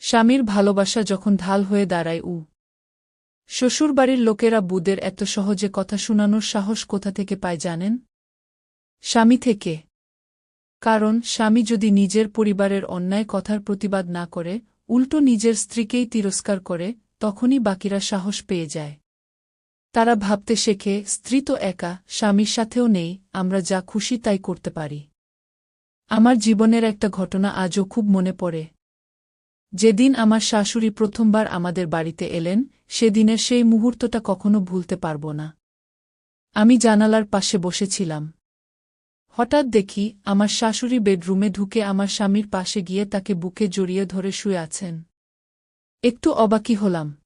স্বামীর ভালোবাসা যখন ঢাল হয়ে দাঁড়ায় শ্বশুরবাড়ির লোকেরা বুদের এত সহজে কথা শোনানোর সাহস কোথা থেকে পায় জানেন? স্বামী থেকে। কারণ স্বামী যদি নিজের পরিবারের অন্যায় কথার প্রতিবাদ না করে, উল্টো নিজের স্ত্রীকেই তিরস্কার করে, তখনই বাকিরা সাহস পেয়ে যায়। তারা ভাবতে শেখে, স্ত্রী তো একা, স্বামীর সাথেও নেই, আমরা যা খুশি তাই করতে পারি। আমার জীবনের একটা ঘটনা আজও খুব মনে পড়ে। যেদিন আমার শাশুড়ি প্রথমবার আমাদের বাড়িতে এলেন, সেদিনের সেই মুহূর্তটা কখনো ভুলতে পারব না। আমি জানালার পাশে বসেছিলাম। হঠাৎ দেখি আমার শাশুড়ি বেডরুমে ঢুকে আমার স্বামীর পাশে গিয়ে তাকে বুকে জড়িয়ে ধরে শুয়ে আছেন। একটু অবাকই হলাম।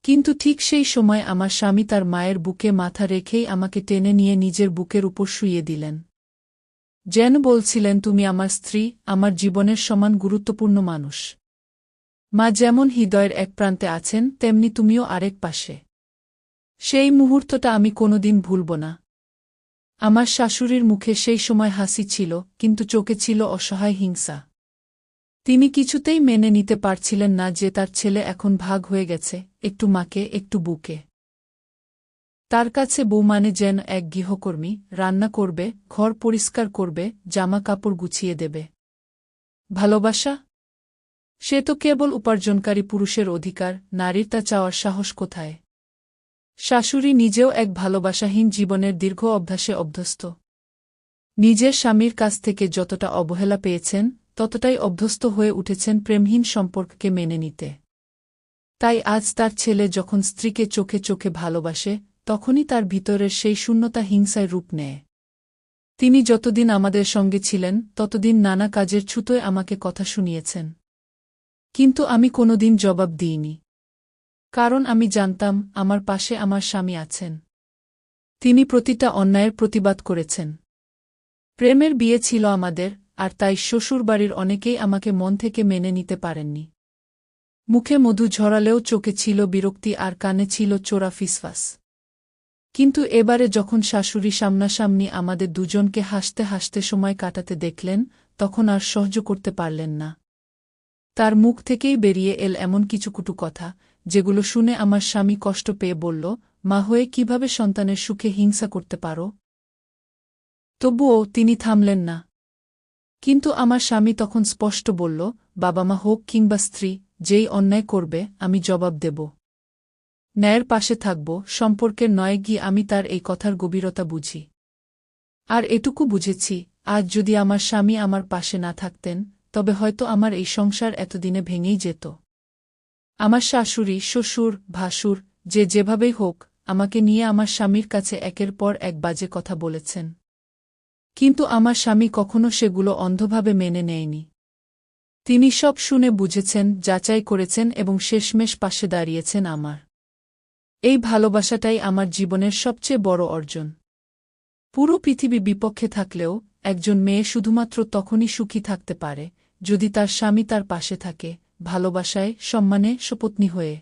কিন্তু ঠিক সেই সময় আমার স্বামী তার মায়ের বুকে মাথা রেখেই আমাকে টেনে নিয়ে নিজের বুকের উপর শুইয়ে দিলেন। যেন বলছিলেন, তুমি আমার স্ত্রী, আমার জীবনের সমান গুরুত্বপূর্ণ মানুষ। মা যেমন হৃদয়ের এক প্রান্তে আছেন, তেমনি তুমিও আরেক পাশে। সেই মুহূর্তটা আমি কোনোদিন ভুলব না। আমার শাশুড়ির মুখে সেই সময় হাসি ছিল, কিন্তু চোখে ছিল অসহায় হিংসা। তিনি কিছুতেই মেনে নিতে পারছিলেন না যে তার ছেলে এখন ভাগ হয়ে গেছে, একটু মাকে, একটু বুকে। তার কাছে বউ মানে যেন এক গৃহকর্মী, রান্না করবে, ঘর পরিষ্কার করবে, জামা কাপড় গুছিয়ে দেবে। ভালোবাসা? সে তো কেবল উপার্জনকারী পুরুষের অধিকার, নারীর তা চাওয়ার সাহস কোথায়? শাশুড়ি নিজেও এক ভালোবাসাহীন জীবনের দীর্ঘ অভ্যাসে অভ্যস্ত। নিজের স্বামীর কাছ থেকে যতটা অবহেলা পেয়েছেন, ততটাই অভ্যস্ত হয়ে উঠেছেন প্রেমহীন সম্পর্ককে মেনে নিতে। তাই আজ তার ছেলে যখন স্ত্রীকে চোখে চোখে ভালোবাসে, তখনই তার ভিতরের সেই শূন্যতা হিংসায় রূপ নেয়। তিনি যতদিন আমাদের সঙ্গে ছিলেন, ততদিন নানা কাজের ছুতোয় আমাকে কথা শুনিয়েছেন। কিন্তু আমি কোনোদিন জবাব দিইনি। কারণ আমি জানতাম, আমার পাশে আমার স্বামী আছেন। তিনি প্রতিটা অন্যায়ের প্রতিবাদ করেছেন। প্রেমের বিয়ে ছিল আমাদের, আর তাই শ্বশুরবাড়ির অনেকেই আমাকে মন থেকে মেনে নিতে পারেননি। মুখে মধু ঝরালেও চোখে ছিল বিরক্তি আর কানে ছিল চোরা ফিসফাস। কিন্তু এবারে যখন শাশুড়ি সামনাসামনি আমাদের দুজনকে হাসতে হাসতে সময় কাটাতে দেখলেন, তখন আর সহ্য করতে পারলেন না। তার মুখ থেকেই বেরিয়ে এল এমন কিছু কটু কথা, যেগুলো শুনে আমার স্বামী কষ্ট পেয়ে বলল, মা হয়ে কিভাবে সন্তানের সুখে হিংসা করতে পারো? তবুও তিনি থামলেন না। কিন্তু আমার স্বামী তখন স্পষ্ট বলল, বাবা মা হোক কিংবা স্ত্রী, যেই অন্যায় করবে, আমি জবাব দেব। ন্যায়ের পাশে থাকব, সম্পর্কের নয়। গিয়ে আমি তার এই কথার গভীরতা বুঝি। আর এটুকু বুঝেছি, আজ যদি আমার স্বামী আমার পাশে না থাকতেন, তবে হয়তো আমার এই সংসার এতদিনে ভেঙেই যেত। আমার শাশুড়ি, শ্বশুর, ভাসুর, যে যেভাবেই হোক, আমাকে নিয়ে আমার স্বামীর কাছে একের পর এক বাজে কথা বলেছেন। কিন্তু আমার স্বামী কখনো সেগুলো অন্ধভাবে মেনে নেয়নি। তিনি সব শুনে বুঝেছেন, যাচাই করেছেন এবং শেষমেশ পাশে দাঁড়িয়েছেন আমার। এই ভালোবাসাটাই আমার জীবনের সবচেয়ে বড় অর্জন। পুরো পৃথিবী বিপক্ষে থাকলেও একজন মেয়ে শুধুমাত্র তখনই সুখী থাকতে পারে, যদি তার স্বামী তার পাশে থাকে, ভালোবাসায়, সম্মানে, সপত্নী হয়ে।